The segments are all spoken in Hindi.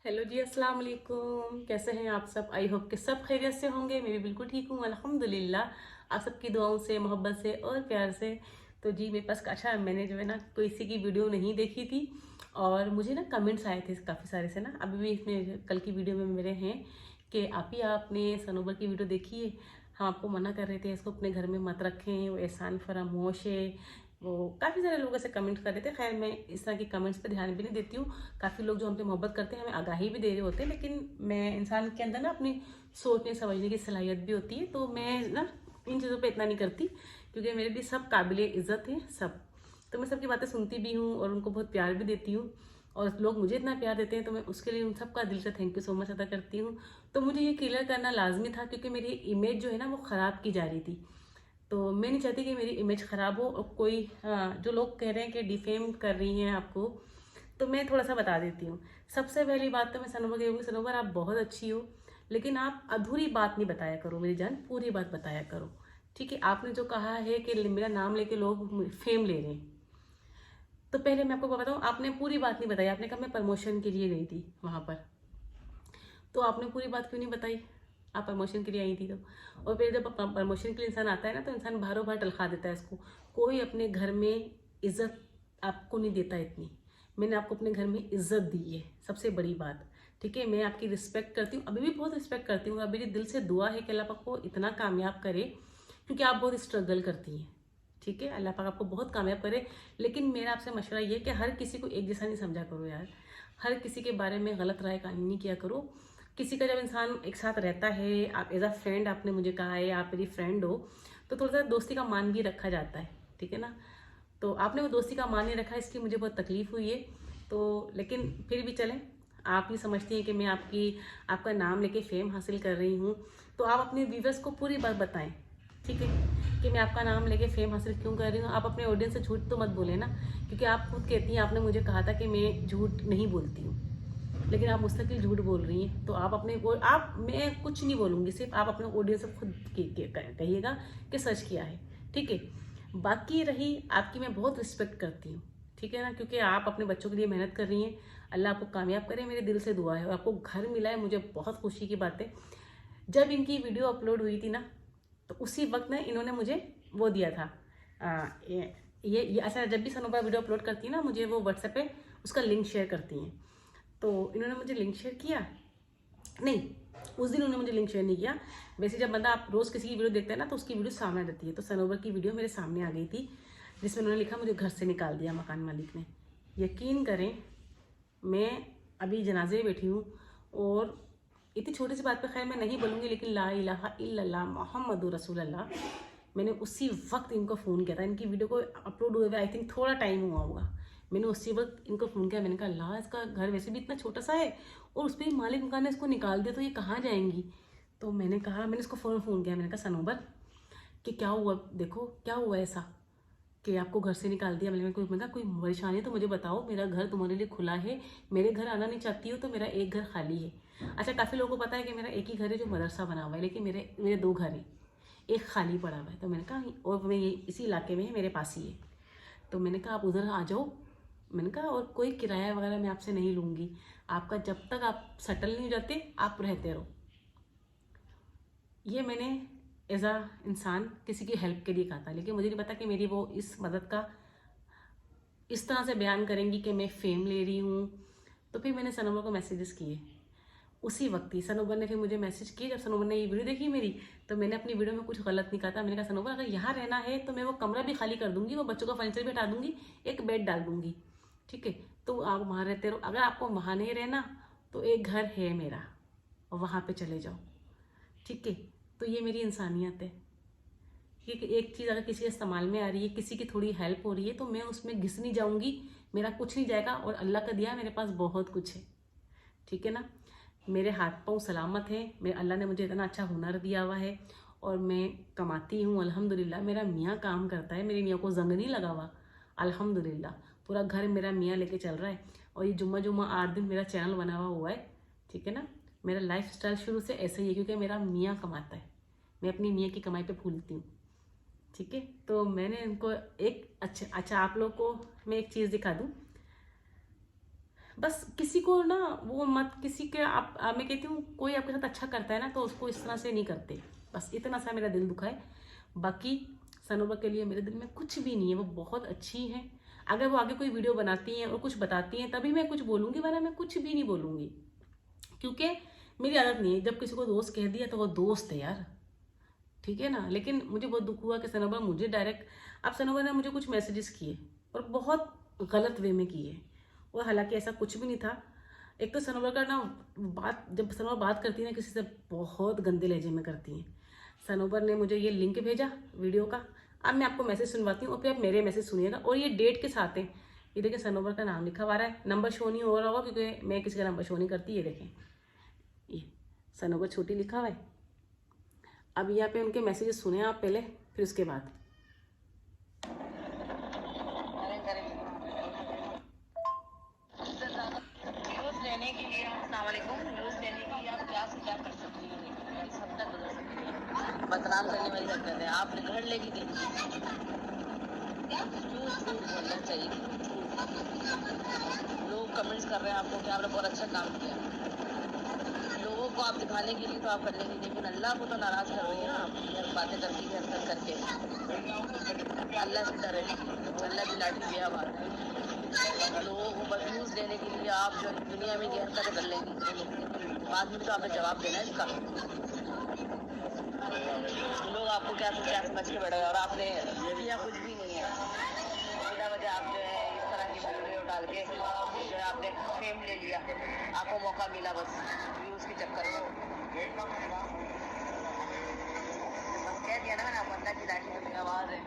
हेलो जी, अस्सलाम वालेकुम। कैसे हैं आप सब? आई होप कि सब खैरियत से होंगे। मैं भी बिल्कुल ठीक हूँ अल्हम्दुलिल्लाह। आप सबकी दुआओं से, मोहब्बत से और प्यार से। तो जी मेरे पास अच्छा, मैंने जो है ना किसी की वीडियो नहीं देखी थी और मुझे ना कमेंट्स आए थे काफ़ी सारे से ना, अभी भी इसमें कल की वीडियो में मेरे हैं कि आप ही आपने सनोबर की वीडियो देखी है। हम आपको मना कर रहे थे इसको अपने घर में मत रखें, वो एहसान फरामोश है। वो काफ़ी सारे लोग ऐसे कमेंट कर रहे थे। खैर मैं इस तरह की कमेंट्स पे ध्यान भी नहीं देती हूँ। काफ़ी लोग जो हम पे मोहब्बत करते हैं हमें आगाही भी दे रहे होते हैं, लेकिन मैं इंसान के अंदर ना अपनी सोचने समझने की सलाहियत भी होती है, तो मैं ना इन चीज़ों पे इतना नहीं करती, क्योंकि मेरे लिए सब काबिल इज़्ज़त हैं सब। तो मैं सबकी बातें सुनती भी हूँ और उनको बहुत प्यार भी देती हूँ, और लोग मुझे इतना प्यार देते हैं तो मैं उसके लिए उन सबका दिल से थैंक यू सो मच अदा करती हूँ। तो मुझे ये क्लियर करना लाजमी था, क्योंकि मेरी इमेज जो है ना वो ख़राब की जा रही थी। तो मैं नहीं चाहती कि मेरी इमेज ख़राब हो, और कोई जो लोग कह रहे हैं कि डिफेम कर रही हैं आपको, तो मैं थोड़ा सा बता देती हूँ। सबसे पहली बात तो मैं सनोवर कहूँगी, सनोवर आप बहुत अच्छी हो, लेकिन आप अधूरी बात नहीं बताया करो मेरी जान, पूरी बात बताया करो। ठीक है, आपने जो कहा है कि मेरा नाम लेके लोग फेम ले रहे हैं, तो पहले मैं आपको बताऊँ, आपने पूरी बात नहीं बताई। आपने कहा मैं प्रमोशन के लिए गई थी वहाँ पर, तो आपने पूरी बात क्यों नहीं बताई? आप प्रमोशन के लिए आई थी तो। और फिर जब प्रमोशन के लिए इंसान आता है ना, तो इंसान बाहरों बाहर टलखा देता है इसको। कोई अपने घर में इज्जत आपको नहीं देता इतनी। मैंने आपको अपने घर में इज्जत दी है, सबसे बड़ी बात। ठीक है, मैं आपकी रिस्पेक्ट करती हूँ, अभी भी बहुत रिस्पेक्ट करती हूँ। अभी मेरे दिल से दुआ है कि अल्लाह पाक को इतना कामयाब करे, क्योंकि आप बहुत स्ट्रगल करती हैं। ठीक है, अल्लाह पाक आपको बहुत कामयाब करे। लेकिन मेरा आपसे मशवरा ये है कि हर किसी को एक जैसा नहीं समझा करो यार। हर किसी के बारे में गलत राय कायम नहीं किया करो। किसी का जब इंसान एक साथ रहता है, आप एज अ फ्रेंड, आपने मुझे कहा है आप मेरी फ्रेंड हो, तो थोड़ा सा दोस्ती का मान भी रखा जाता है। ठीक है ना? तो आपने वो दोस्ती का मान नहीं रखा, इसकी मुझे बहुत तकलीफ हुई है। तो लेकिन फिर भी चलें, आप ही समझती हैं कि मैं आपका नाम लेके फेम हासिल कर रही हूँ, तो आप अपने व्यूवर्स को पूरी बात बताएं। ठीक है, कि मैं आपका नाम लेके फेम हासिल क्यों कर रही हूँ। आप अपने ऑडियंस से झूठ तो मत बोले ना, क्योंकि आप खुद कहती हैं, आपने मुझे कहा था कि मैं झूठ नहीं बोलती हूँ, लेकिन आप मुस्तकिल झूठ बोल रही हैं। तो आप अपने आप, मैं कुछ नहीं बोलूँगी, सिर्फ आप अपने ऑडियंस से खुद कहिएगा कि सच किया है। ठीक है, बाकी रही आपकी, मैं बहुत रिस्पेक्ट करती हूँ। ठीक है ना, क्योंकि आप अपने बच्चों के लिए मेहनत कर रही हैं। अल्लाह आपको कामयाब करे, मेरे दिल से दुआ है। और आपको घर मिला है, मुझे बहुत खुशी की बात है। जब इनकी वीडियो अपलोड हुई थी ना, तो उसी वक्त ना इन्होंने मुझे वो दिया था, ये अच्छा, जब भी सनोबा वीडियो अपलोड करती है ना, मुझे वो व्हाट्सएप पे उसका लिंक शेयर करती हैं। तो इन्होंने मुझे लिंक शेयर किया, नहीं, उस दिन उन्होंने मुझे लिंक शेयर नहीं किया। वैसे जब बंदा, आप रोज़ किसी की वीडियो देखते हैं ना, तो उसकी वीडियो सामने आ जाती है। तो सनोवर की वीडियो मेरे सामने आ गई थी, जिसमें उन्होंने लिखा मुझे घर से निकाल दिया मकान मालिक ने। यकीन करें, मैं अभी जनाजे में बैठी हूँ, और इतनी छोटी सी बात पे खैर मैं नहीं बोलूँगी, लेकिन ला इलाहा इल्लल्लाह मुहम्मदुर रसूलुल्लाह, मैंने उसी वक्त इनको फ़ोन किया था। इनकी वीडियो को अपलोड हुए हुए आई थिंक थोड़ा टाइम हुआ होगा। मैंने उसी वक्त इनको फ़ोन किया। मैंने कहा अल्लाह, इसका घर वैसे भी इतना छोटा सा है, और उस पर मालिक मकान ने इसको निकाल दिया, तो ये कहाँ जाएंगी? तो मैंने इसको फ़ोन किया। मैंने कहा सनोबर, कि क्या हुआ, देखो क्या हुआ ऐसा कि आपको घर से निकाल दिया। मैंने कहा कोई परेशानी तो मुझे बताओ, मेरा घर तुम्हारे लिए खुला है, मेरे घर आना नहीं चाहती हो तो मेरा एक घर खाली है। अच्छा, काफ़ी लोगों को पता है कि मेरा एक ही घर है जो मदरसा बना हुआ है, लेकिन मेरे मेरे दो घर हैं, एक खाली पड़ा हुआ है। तो मैंने कहा, और मैं ये इसी इलाके में है, मेरे पास ही है। तो मैंने कहा आप उधर आ जाओ। मैंने कहा और कोई किराया वगैरह मैं आपसे नहीं लूँगी, आपका जब तक आप सेटल नहीं हो जाते आप रहते रहो। ये मैंने एज आ इंसान किसी की हेल्प के लिए कहा था, लेकिन मुझे नहीं पता कि मेरी वो इस मदद का इस तरह से बयान करेंगी कि मैं फेम ले रही हूँ। तो फिर मैंने सनोवर को मैसेजेस किए, उसी वक्त ही सनोवर ने फिर मुझे मैसेज किया। जब सनोवर ने ये वीडियो देखी मेरी, तो मैंने अपनी वीडियो में कुछ गलत नहीं कहा था। मैंने कहा सनोवर, अगर यहाँ रहना है तो मैं वो कमरा भी खाली कर दूंगी, वो बच्चों का फर्नीचर भी हटा दूंगी, एक बेड डाल दूंगी। ठीक है, तो आप वहाँ रहते रहो। अगर आपको वहाँ नहीं रहना तो एक घर है मेरा, और वहाँ पे चले जाओ। ठीक है, तो ये मेरी इंसानियत है कि एक चीज़ अगर किसी के इस्तेमाल में आ रही है, किसी की थोड़ी हेल्प हो रही है, तो मैं उसमें घिस नहीं जाऊँगी। मेरा कुछ नहीं जाएगा, और अल्लाह का दिया मेरे पास बहुत कुछ है। ठीक है ना, मेरे हाथ पाँव सलामत हैं, मेरे अल्लाह ने मुझे इतना अच्छा हुनर दिया हुआ है, और मैं कमाती हूँ अल्हम्दुलिल्लाह। मेरा मियाँ काम करता है, मेरे मियाँ को जंग नहीं लगा हुआ अल्हम्दुलिल्लाह। पूरा घर मेरा मियाँ लेके चल रहा है, और ये जुम्मा जुम्मा 8 दिन मेरा चैनल बना हुआ है। ठीक है ना, मेरा लाइफ स्टाइल शुरू से ऐसा ही है, क्योंकि मेरा मियाँ कमाता है, मैं अपनी मियाँ की कमाई पे फूलती हूँ। ठीक है, तो मैंने उनको एक अच्छा, आप लोग को मैं एक चीज़ दिखा दूँ। बस किसी को ना वो मत, किसी के आप मैं कहती हूँ कोई आपके साथ अच्छा करता है ना तो उसको इस तरह से नहीं करते। बस इतना सा मेरा दिल दुखा है। बाकी सनोबर के लिए मेरे दिल में कुछ भी नहीं है, वो बहुत अच्छी हैं। अगर वो आगे कोई वीडियो बनाती हैं और कुछ बताती हैं तभी मैं कुछ बोलूँगी, वरना मैं कुछ भी नहीं बोलूँगी, क्योंकि मेरी आदत नहीं है। जब किसी को दोस्त कह दिया तो वो दोस्त है यार, ठीक है ना। लेकिन मुझे बहुत दुख हुआ कि सनोबर मुझे डायरेक्ट, अब सनोबर ने मुझे कुछ मैसेजेस किए और बहुत गलत वे में किए, और हालांकि ऐसा कुछ भी नहीं था। एक तो सनोवर का ना बात, जब सनोवर बात करती है ना किसी से, बहुत गंदे लहजे में करती हैं। सनोवर ने मुझे ये लिंक भेजा वीडियो का। अब मैं आपको मैसेज सुनवाती हूँ और फिर आप मेरे मैसेज सुनिएगा, और ये डेट के साथ है। ये देखिए सनोवर का नाम लिखा हुआ रहा है, नंबर शो नहीं हो रहा होगा क्योंकि मैं किसी का नंबर शो नहीं करती। ये देखें, ये सनोवर छोटी लिखा हुआ है। अब यहाँ पे उनके मैसेजेस सुने आप पहले, फिर उसके बाद। लेने के लिए अस्सलाम वालेकुम, न्यूज़ लेने के लिए आप क्या से क्या कर सकती हैं, इस हद तक बदल सकती हैं। बदनाम करने वाली हरकत है। आपने घर लेके गई, झूठ झूठ बोलना चाहिए। लोग कमेंट्स कर रहे हैं आपको कि आपने बहुत अच्छा काम किया। लोगों को आप दिखाने के लिए तो आप कर लेंगे, लेकिन अल्लाह को तो नाराज कर रही है ना आप, बातें करती है हरकत करके। अल्लाह से डरे, अल्लाह की लाठी दिया बात है। लोगों को बस न्यूज़ देने के लिए आप जो दुनिया में ये हरकतें कर लेंगी, बाद में तो आपने जवाब देना है इसका। लोग आपको क्या समझ के बैठे, और आपने किया कुछ भी नहीं है। बिना वजह आप जो है इस तरह की वीडियो डाल के जो है आपने फेम ले लिया, आपको मौका मिला बस व्यूज़ के चक्कर में। बस कह दिया ना मैंने, आप अल्लाह की लाठी में आवाज़ है।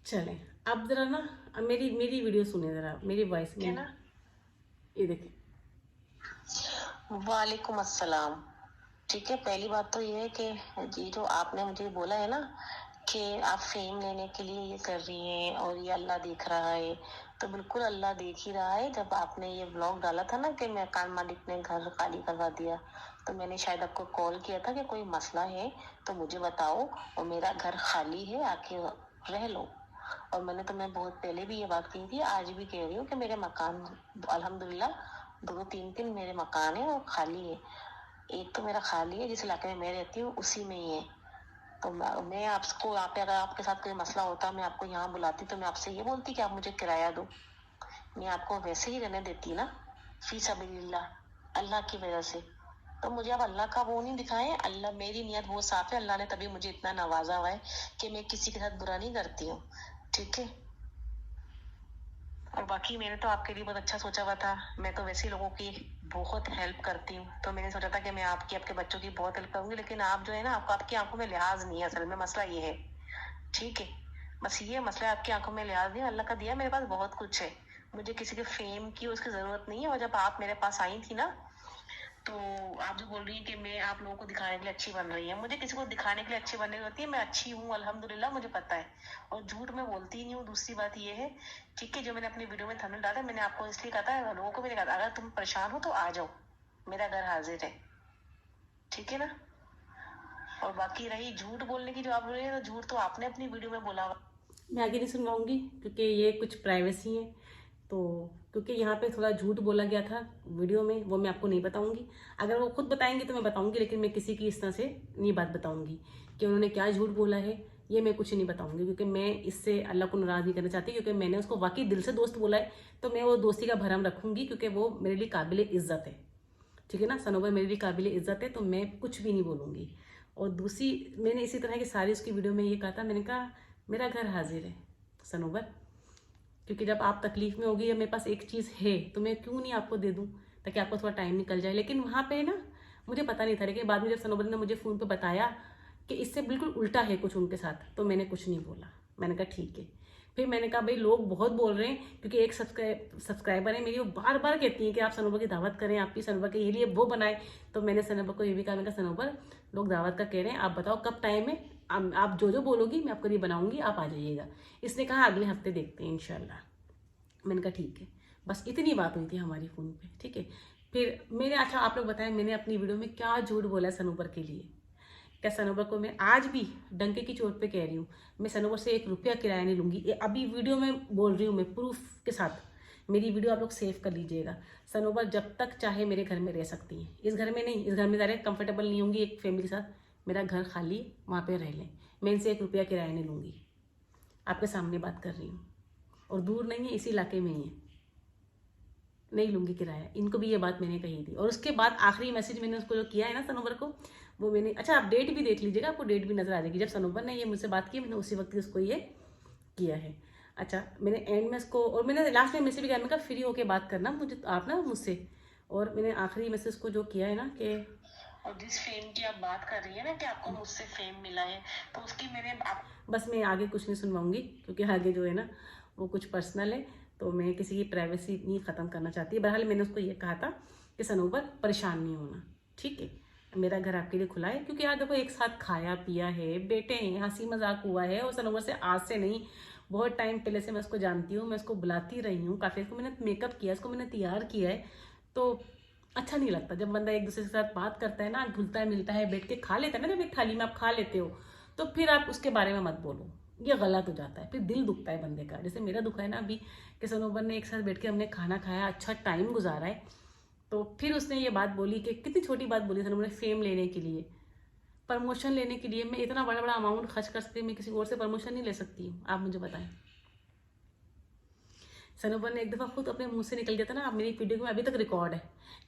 चलें, अब जरा ना अब मेरी मेरी वीडियो सुने जरा, मेरी वॉइस में ना। ये देखें। वालेकुम अस्सलाम। ठीक है, पहली बात तो ये है कि ये जो आपने मुझे बोला है ना कि आप फेम लेने के लिए ये कर रही हैं और ये अल्लाह देख रहा है, तो बिल्कुल अल्लाह देख ही रहा है। जब आपने ये व्लॉग डाला था ना कि मकान मालिक ने घर खाली करवा दिया, तो मैंने शायद आपको कॉल किया था कि कोई मसला है तो मुझे बताओ, और मेरा घर खाली है, आके रह लो। और मैंने तुम्हें बहुत पहले भी ये बात कही थी, आज भी कह रही हूँ कि मेरे मकान अल्हम्दुलिल्लाह 2-3 मेरे मकान है और खाली है। एक तो मेरा खाली है, जिस इलाके में मैं रहती हूँ उसी में ही है। तो मैं आपको, आप अगर आपके साथ कोई मसला होता, मैं आपको यहाँ बुलाती तो मैं आपसे ये बोलती कि आप मुझे किराया दो। मैं आपको वैसे ही रहने देती ना, फी सबीलिल्लाह, अल्लाह की वजह से। तो मुझे अब अल्लाह का वो नहीं दिखाएं। अल्लाह, मेरी नियत बहुत साफ है, अल्लाह ने तभी मुझे इतना नवाजा हुआ है कि मैं किसी के साथ बुरा नहीं करती हूँ। ठीक है, और बाकी मैंने तो आपके लिए बहुत अच्छा सोचा हुआ था। मैं तो वैसे ही लोगों की बहुत हेल्प करती हूँ, तो मैंने सोचा था कि मैं आपकी, आपके बच्चों की बहुत हेल्प करूंगी। लेकिन आप जो है ना, आपको आपकी आंखों में लिहाज नहीं है, असल में मसला ये है। ठीक है, बस ये मसला, आपकी आंखों में लिहाज नहीं। अल्लाह का दिया मेरे पास बहुत कुछ है, मुझे किसी के फेम की उसकी जरूरत नहीं है। और जब आप मेरे पास आई थी ना, तो आप जो बोल रही हैं कि मैं आप लोगों को दिखाने के लिए अच्छी बन रही है, मुझे किसी को दिखाने के लिए अच्छी बनने की होती है। मैं अच्छी हूँ अल्हम्दुलिल्लाह, मुझे पता है, और झूठ मैं बोलती ही नहीं हूँ। दूसरी बात ये है, ठीक है, जो मैंने अपनी वीडियो में थंबनेल डाला, मैंने आपको इसलिए कहा था, लोगों को मैंने कहा था, अगर तुम परेशान हो तो आ जाओ, मेरा घर हाजिर है। ठीक है ना। और बाकी रही झूठ बोलने की, जो आप बोल रही है, तो झूठ तो आपने अपनी वीडियो में बोला। मैं आगे नहीं सुनवाऊंगी क्योंकि ये कुछ प्राइवेसी है, तो क्योंकि यहाँ पे थोड़ा झूठ बोला गया था वीडियो में, वो मैं आपको नहीं बताऊंगी। अगर वो खुद बताएंगे तो मैं बताऊंगी, लेकिन मैं किसी की इस तरह से नहीं बात बताऊंगी कि उन्होंने क्या झूठ बोला है। ये मैं कुछ नहीं बताऊंगी क्योंकि मैं इससे अल्लाह को नाराज़ नहीं करना चाहती, क्योंकि मैंने उसको वाकई दिल से दोस्त बोला है, तो मैं वो दोस्ती का भरम रखूंगी क्योंकि वो मेरे लिए काबिल इज्जत है। ठीक है ना, सनोवर मेरे लिए काबिल इज्जत है, तो मैं कुछ भी नहीं बोलूँगी। और दूसरी, मैंने इसी तरह की सारी उसकी वीडियो में ये कहा था, मैंने कहा मेरा घर हाजिर है सनोवर, क्योंकि जब आप तकलीफ में होगी या मेरे पास एक चीज़ है तो मैं क्यों नहीं आपको दे दूँ ताकि आपको थोड़ा टाइम निकल जाए। लेकिन वहाँ पे ना मुझे पता नहीं था, लेकिन बाद में जब सनोवर ने मुझे फ़ोन पे बताया कि इससे बिल्कुल उल्टा है कुछ उनके साथ, तो मैंने कुछ नहीं बोला। मैंने कहा ठीक है। फिर मैंने कहा भाई लोग बहुत बोल रहे हैं, क्योंकि एक सब्सक्राइबर है मेरी, वो बार बार कहती है कि आप सनोवर की दावत करें, आपकी सनोवर के लिए वो बनाए। तो मैंने सनोवर को ये भी कहा, मैंने कहा सनोवर लोग दावत का कह रहे हैं, आप बताओ कब टाइम है, आप जो जो बोलोगी मैं आपके लिए बनाऊंगी, आप आ जाइएगा। इसने कहा अगले हफ्ते देखते हैं इंशाल्लाह। मैंने कहा ठीक है। बस इतनी बात हुई थी हमारी फ़ोन पे। ठीक है, फिर मैंने, अच्छा आप लोग बताएं मैंने अपनी वीडियो में क्या झूठ बोला है सनोवर के लिए। क्या सनोवर को मैं आज भी डंके की चोट पे कह रही हूँ, मैं सनोवर से 1 रुपया किराया नहीं लूँगी। ये अभी वीडियो में बोल रही हूँ मैं प्रूफ के साथ मेरी वीडियो आप लोग सेव कर लीजिएगा। सनोवर जब तक चाहे मेरे घर में रह सकती हैं, इस घर में नहीं, इस घर में ज़्यादा कंफर्टेबल नहीं होंगी एक फैमिली के साथ। मेरा घर खाली, वहाँ पे रह लें, मैं इनसे 1 रुपया किराया नहीं लूँगी। आपके सामने बात कर रही हूँ, और दूर नहीं है, इसी इलाके में ही है, नहीं लूँगी किराया। इनको भी ये बात मैंने कही थी। और उसके बाद आखिरी मैसेज मैंने उसको जो किया है ना सनोवर को, वो मैंने, अच्छा आप डेट भी देख लीजिएगा, आपको डेट भी नज़र आ जाएगी। जब सनोवर ने ये मुझसे बात की, मैंने उसी वक्त ही उसको ये किया है। अच्छा, मैंने एंड में इसको, और मैंने लास्ट में मैसेज भी किया, मैं कहा फ्री होके बात करना मुझे आप ना मुझसे। और मैंने आखिरी मैसेज को जो किया है ना कि, और जिस फेम की आप बात कर रही है ना कि आपको मुझसे फेम मिला है, तो उसकी मैंने बस मैं आगे कुछ नहीं सुनवाऊंगी, क्योंकि आगे जो है ना वो कुछ पर्सनल है, तो मैं किसी की प्राइवेसी नहीं ख़त्म करना चाहती। बहरहाल मैंने उसको ये कहा था कि सनोवर परेशान नहीं होना, ठीक है, मेरा घर आपके लिए खुला है। क्योंकि यार देखो, एक साथ खाया पिया है, बेटे हैं, हंसी मजाक हुआ है। और सनोवर से आज से नहीं, बहुत टाइम पहले से मैं उसको जानती हूँ, मैं उसको बुलाती रही हूँ, काफ़ी इसको मैंने मेकअप किया, इसको मैंने तैयार किया है। तो अच्छा नहीं लगता जब बंदा एक दूसरे के साथ बात करता है ना, घुलता है मिलता है, बैठ के खा लेता है ना, जब एक थाली में आप खा लेते हो, तो फिर आप उसके बारे में मत बोलो, ये गलत हो जाता है, फिर दिल दुखता है बंदे का। जैसे मेरा दुखा है ना अभी कि सनोवर ने एक साथ बैठ के हमने खाना खाया, अच्छा टाइम गुजारा है, तो फिर उसने ये बात बोली कि कितनी छोटी बात बोली सनोवर ने, फेम लेने के लिए, प्रमोशन लेने के लिए मैं इतना बड़ा बड़ा अमाउंट खर्च कर सकती हूँ, मैं किसी और से प्रमोशन नहीं ले सकती हूँ, आप मुझे बताएं। सनोवर ने एक दफ़ा खुद अपने मुंह से निकल गया था ना, मेरी वीडियो में अभी तक रिकॉर्ड है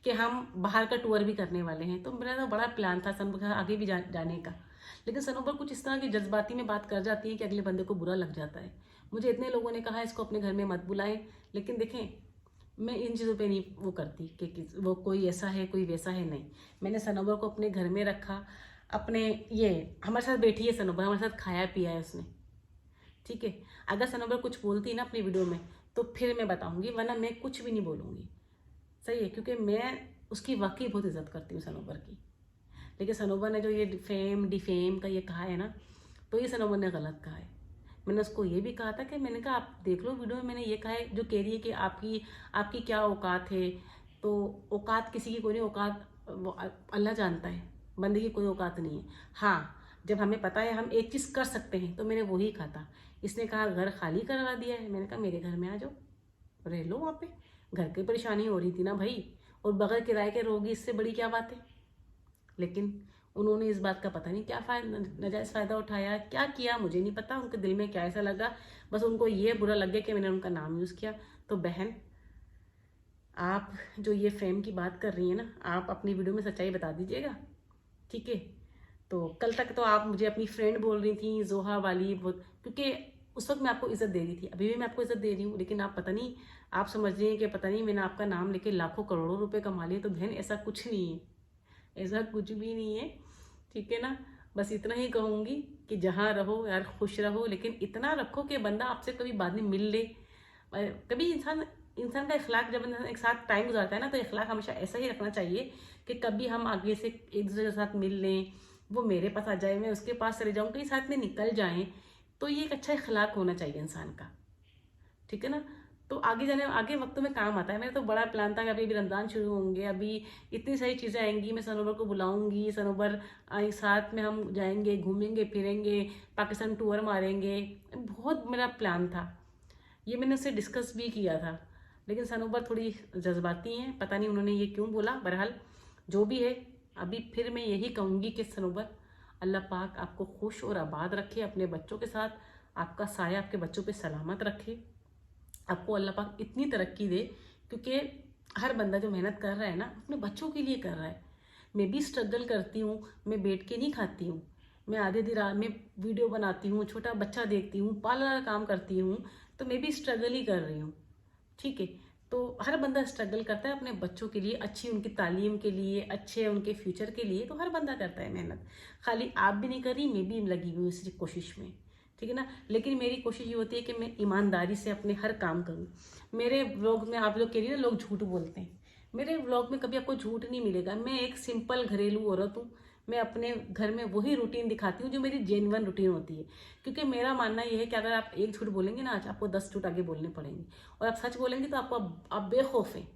कि हम बाहर का टूर भी करने वाले हैं। तो मेरा तो बड़ा प्लान था सनोवर का आगे भी जाने का, लेकिन सनोवर कुछ इस तरह की जज्बाती में बात कर जाती है कि अगले बंदे को बुरा लग जाता है। मुझे इतने लोगों ने कहा इसको अपने घर में मत बुलाएं, लेकिन देखें मैं इन चीज़ों पे नहीं वो करती कि वो कोई ऐसा है कोई वैसा है, नहीं। मैंने सनोवर को अपने घर में रखा, अपने ये हमारे साथ बैठी है सनोवर, हमारे साथ खाया पिया है उसने, ठीक है। अगर सनोवर कुछ बोलती ना अपनी वीडियो में तो फिर मैं बताऊंगी, वरना मैं कुछ भी नहीं बोलूँगी, सही है, क्योंकि मैं उसकी वाकई बहुत इज्जत करती हूँ सनोवर की। लेकिन सनोवर ने जो ये फेम डिफेम का ये कहा है ना, तो ये सनोवर ने गलत कहा है। मैंने उसको ये भी कहा था कि मैंने कहा आप देख लो वीडियो में, मैंने ये कहा है जो कह रही है कि आपकी आपकी क्या औकात है, तो औकात किसी की कोई नहीं, औकात वो अल्लाह जानता है, बंदे की कोई औकात नहीं है। हाँ, जब हमें पता है हम एक चीज़ कर सकते हैं तो मैंने वही कहा था। इसने कहा घर खाली करवा दिया है, मैंने कहा मेरे घर में आ जाओ, रह लो वहाँ पे, घर की परेशानी हो रही थी ना भाई, और बगैर किराए के रहोगी, इससे बड़ी क्या बात है। लेकिन उन्होंने इस बात का पता नहीं क्या नाजायज़ फ़ायदा उठाया, क्या किया मुझे नहीं पता, उनके दिल में क्या ऐसा लगा, बस उनको ये बुरा लग गया कि मैंने उनका नाम यूज़ किया। तो बहन, आप जो ये फेम की बात कर रही हैं ना, आप अपनी वीडियो में सच्चाई बता दीजिएगा, ठीक है। तो कल तक तो आप मुझे अपनी फ्रेंड बोल रही थी जोहा वाली, बहुत, क्योंकि उस वक्त मैं आपको इज्जत दे रही थी, अभी भी मैं आपको इज्जत दे रही हूँ, लेकिन आप पता नहीं, आप समझ रही हैं कि पता नहीं मैंने आपका नाम लेके लाखों करोड़ों रुपए कमा लिए। तो बहन ऐसा कुछ नहीं है, ऐसा कुछ भी नहीं है, ठीक है ना। बस इतना ही कहूँगी कि जहाँ रहो यार खुश रहो, लेकिन इतना रखो कि बंदा आपसे कभी बाद में मिल ले। कभी इंसान इंसान का इखलाक, जब इंसान एक साथ टाइम गुजारता है ना, तो इखलाक हमेशा ऐसा ही रखना चाहिए कि कभी हम आगे से एक दूसरे के साथ मिल लें, वो मेरे पास आ जाए, मैं उसके पास चले जाऊँ, कहीं साथ में निकल जाएं, तो ये एक अच्छा इखलाक होना चाहिए इंसान का, ठीक है ना। तो आगे जाने आगे वक्तों में काम आता है। मेरा तो बड़ा प्लान था कि अभी रमज़ान शुरू होंगे, अभी इतनी सारी चीज़ें आएंगी, मैं सनोवर को बुलाऊंगी, सनोवर आई, साथ में हम जाएंगे, घूमेंगे फिरेंगे, पाकिस्तान टूर मारेंगे, बहुत मेरा प्लान था। ये मैंने उससे डिस्कस भी किया था, लेकिन सनोवर थोड़ी जज्बाती हैं, पता नहीं उन्होंने ये क्यों बोला। बहरहाल जो भी है, अभी फिर मैं यही कहूँगी कि सनोवर, अल्लाह पाक आपको खुश और आबाद रखे अपने बच्चों के साथ, आपका साया आपके बच्चों पे सलामत रखे, आपको अल्लाह पाक इतनी तरक्की दे, क्योंकि हर बंदा जो मेहनत कर रहा है ना, अपने बच्चों के लिए कर रहा है। मैं भी स्ट्रगल करती हूँ, मैं बैठ के नहीं खाती हूँ, मैं आधे दिन रात में वीडियो बनाती हूँ, छोटा बच्चा देखती हूँ, पार्लर का काम करती हूँ, तो मैं भी स्ट्रगल ही कर रही हूँ, ठीक है। तो हर बंदा स्ट्रगल करता है अपने बच्चों के लिए, अच्छी उनकी तालीम के लिए, अच्छे उनके फ्यूचर के लिए, तो हर बंदा करता है मेहनत। खाली आप भी नहीं कर रही, मैं भी लगी हुई इसी कोशिश में, ठीक है ना। लेकिन मेरी कोशिश ये होती है कि मैं ईमानदारी से अपने हर काम करूँ। मेरे व्लॉग में आप लोग कह रही है ना लोग झूठ बोलते हैं, मेरे व्लॉग में कभी आपको झूठ नहीं मिलेगा। मैं एक सिंपल घरेलू औरत हूँ, मैं अपने घर में वही रूटीन दिखाती हूँ जो मेरी जेन्युइन रूटीन होती है, क्योंकि मेरा मानना यह है कि अगर आप एक झूठ बोलेंगे ना आज, आपको 10 झूठ आगे बोलने पड़ेंगे, और आप सच बोलेंगे तो आपको आप बेखौफ हैं,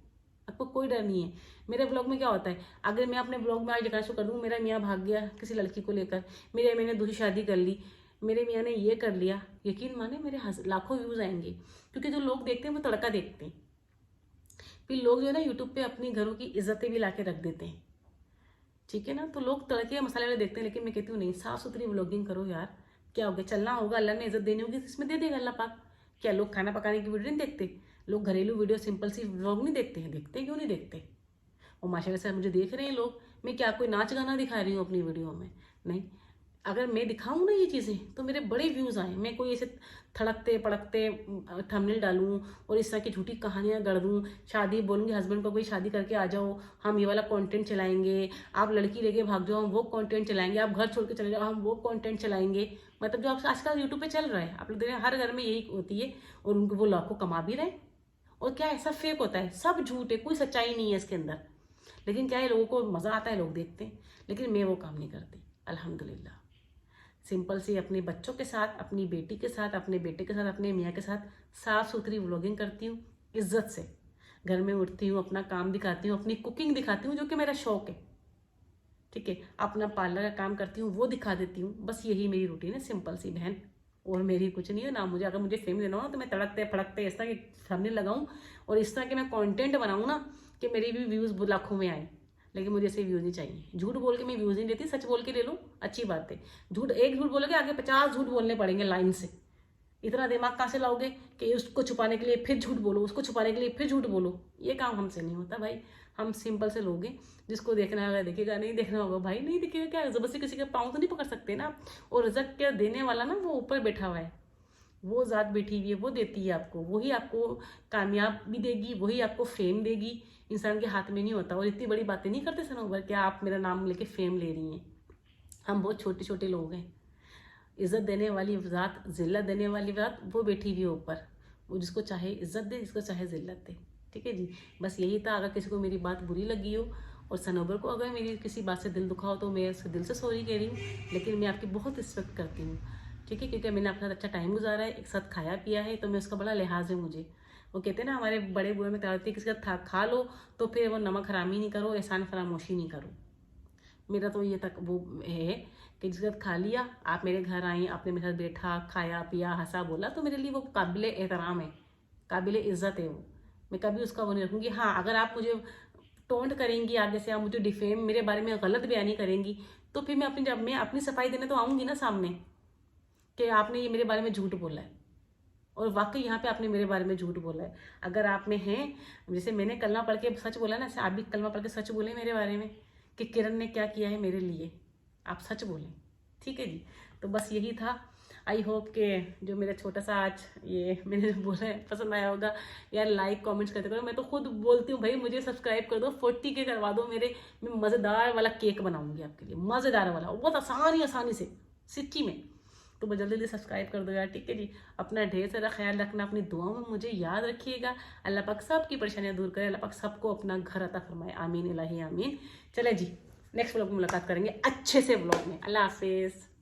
आपको कोई डर नहीं है। मेरे ब्लॉग में क्या होता है, अगर मैं अपने ब्लॉग में आज दिखाना शुरू कर दूँ, मेरा मियाँ भाग गया किसी लड़की को लेकर, मैंने दूसरी शादी कर ली, मेरे मियाँ ने ये कर लिया, यकीन माने मेरे लाखों व्यूज़ आएंगे, क्योंकि जो लोग देखते हैं वो तड़का देखते हैं, फिर लोग जो है ना यूट्यूब पे अपनी घरों की इज्जतें भी ला के रख देते हैं, ठीक है ना। तो लोग तड़के मसाले वाले देखते हैं, लेकिन मैं कहती हूँ नहीं, साफ सुथरी व्लॉगिंग करो यार। क्या हो गया, चलना होगा, अल्लाह ने इज्जत देनी होगी तो इसमें दे देगा अल्लाह पाक। क्या लोग खाना पकाने की वीडियो नहीं देखते? लोग घरेलू वीडियो सिंपल सी व्लॉग नहीं देखते हैं? देखते क्यों नहीं देखते? और माशाल्लाह से मुझे देख रहे हैं लोग। मैं क्या कोई नाच गाना दिखा रही हूँ अपनी वीडियो में? नहीं। अगर मैं दिखाऊँ ना ये चीज़ें तो मेरे बड़े व्यूज़ आए। मैं कोई ऐसे थड़कते पड़कते थंबनेल डालूँ और इस तरह की झूठी कहानियाँ गढ़ दूँ, शादी बोलूँगी हस्बैंड को, कोई शादी करके आ जाओ, हम ये वाला कंटेंट चलाएंगे, आप लड़की लेके भाग जाओ, हम वो कंटेंट चलाएंगे, आप घर छोड़ के चले जाओ, हम वो कंटेंट चलाएंगे। मतलब जो आप आजकल यूट्यूब पे चल रहा है, आप लोग देख रहे हैं, हर घर में यही होती है। और उनको वो लाखों कमा भी रहे। और क्या ऐसा फेक होता है, सब झूठ है, कोई सच्चाई नहीं है इसके अंदर। लेकिन क्या है, लोगों को मज़ा आता है, लोग देखते हैं। लेकिन मैं वो काम नहीं करती, अल्हम्दुलिल्लाह। सिंपल सी अपने बच्चों के साथ, अपनी बेटी के साथ, अपने बेटे के साथ, अपने मियाँ के साथ साफ़ सुथरी व्लॉगिंग करती हूँ, इज्जत से। घर में उठती हूँ, अपना काम दिखाती हूँ, अपनी कुकिंग दिखाती हूँ जो कि मेरा शौक है, ठीक है। अपना पार्लर का काम करती हूँ, वो दिखा देती हूँ। बस यही मेरी रूटीन है, सिंपल सी बहन। और मेरी कुछ नहीं है ना। मुझे अगर मुझे फेम देना हो ना तो मैं तड़कते फड़कते इस तरह के सामने लगाऊँ और इस तरह के मैं कंटेंट बनाऊँ ना कि मेरी भी व्यूज़ लाखों में आए। लेकिन मुझे ऐसे व्यूज़ नहीं चाहिए। झूठ बोल के मैं व्यूज़ नहीं देती, सच बोल के ले लूँ, अच्छी बात है। एक झूठ बोलोगे, आगे 50 झूठ बोलने पड़ेंगे लाइन से। इतना दिमाग कहाँ से लाओगे कि उसको छुपाने के लिए फिर झूठ बोलो, उसको छुपाने के लिए फिर झूठ बोलो? ये काम हमसे नहीं होता भाई। हम सिंपल से लोग हैं, जिसको देखना होगा देखेगा, नहीं देखना होगा भाई नहीं दिखेगा। क्या जबरदस्ती किसी का पाँव तो नहीं पकड़ सकते ना। और रिजल्ट क्या देने वाला ना, वो ऊपर बैठा हुआ है, वो ज़ात बैठी हुई है, वो देती है आपको, वही आपको कामयाब भी देगी, वही आपको फेम देगी। इंसान के हाथ में नहीं होता। और इतनी बड़ी बातें नहीं करते सनों भर, क्या आप मेरा नाम लेके फेम ले रही हैं? हम बहुत छोटे छोटे लोग हैं। इज्जत देने वाली ज़ात, जिल्लत देने वाली ज़ात वो बैठी हुई है ऊपर। वो जिसको चाहे इज्जत दे, जिसको चाहे जिल्लत दे, ठीक है जी। बस यही था। अगर किसी को मेरी बात बुरी लगी हो और सनोबर को अगर मेरी किसी बात से दिल दुखा हो तो मैं उसके दिल से सॉरी कह रही हूँ। लेकिन मैं आपकी बहुत रिस्पेक्ट करती हूँ, ठीक है, क्योंकि मैंने आपके साथ अच्छा टाइम गुजारा है, एक साथ खाया पिया है, तो मैं उसका बड़ा लिहाज है मुझे। वो कहते हैं ना, हमारे बड़े बुढ़े में कहते हैं, किसी का खा लो तो फिर वो नमक हरामी नहीं करो, एहसान फरामोशी नहीं करो। मेरा तो ये तक वो है कि जिसके साथ खा लिया, आप मेरे घर आई, आपने मेरे साथ बैठा, खाया पिया, हंसा बोला, तो मेरे लिए वो काबिल एहतराम है, काबिल इज़्ज़त है वो। मैं कभी उसका वो नहीं रखूँगी। हाँ, अगर आप मुझे टोंट करेंगी, आगे से आप मुझे डिफेम, मेरे बारे में गलत बयानी करेंगी, तो फिर मैं अपनी सफाई देने तो आऊँगी ना सामने कि आपने ये मेरे बारे में झूठ बोला है। और वाकई यहाँ पे आपने मेरे बारे में झूठ बोला है। अगर आप में हैं, जैसे मैंने कलमा पढ़ के सच बोला ना, आप भी कलमा पढ़ के सच बोले मेरे बारे में कि किरण ने क्या किया है मेरे लिए, आप सच बोलें, ठीक है जी। तो बस यही था। आई होप के जो मेरा छोटा सा आज ये मैंने जो बोला है पसंद आया होगा। यार लाइक कमेंट्स करते करो। मैं तो खुद बोलती हूँ भाई मुझे सब्सक्राइब कर दो, 40 के करवा दो मेरे। मैं मज़ेदार वाला केक बनाऊंगी आपके लिए, मज़ेदार वाला, बहुत आसानी से सिटी में। तो बस जल्दी जल्दी सब्सक्राइब कर दो यार, ठीक है जी। अपना ढेर सारा ख्याल रखना, अपनी दुआओं में मुझे याद रखिएगा। अल्लाह पाक सबकी परेशानियां दूर करे, अल्लाह पाक सबको अपना घर अता फरमाए, आमीन इलाही आमीन। चले जी, नेक्स्ट व्लॉग में मुलाकात करेंगे अच्छे से व्लॉग में। अल्लाह हाफिज़।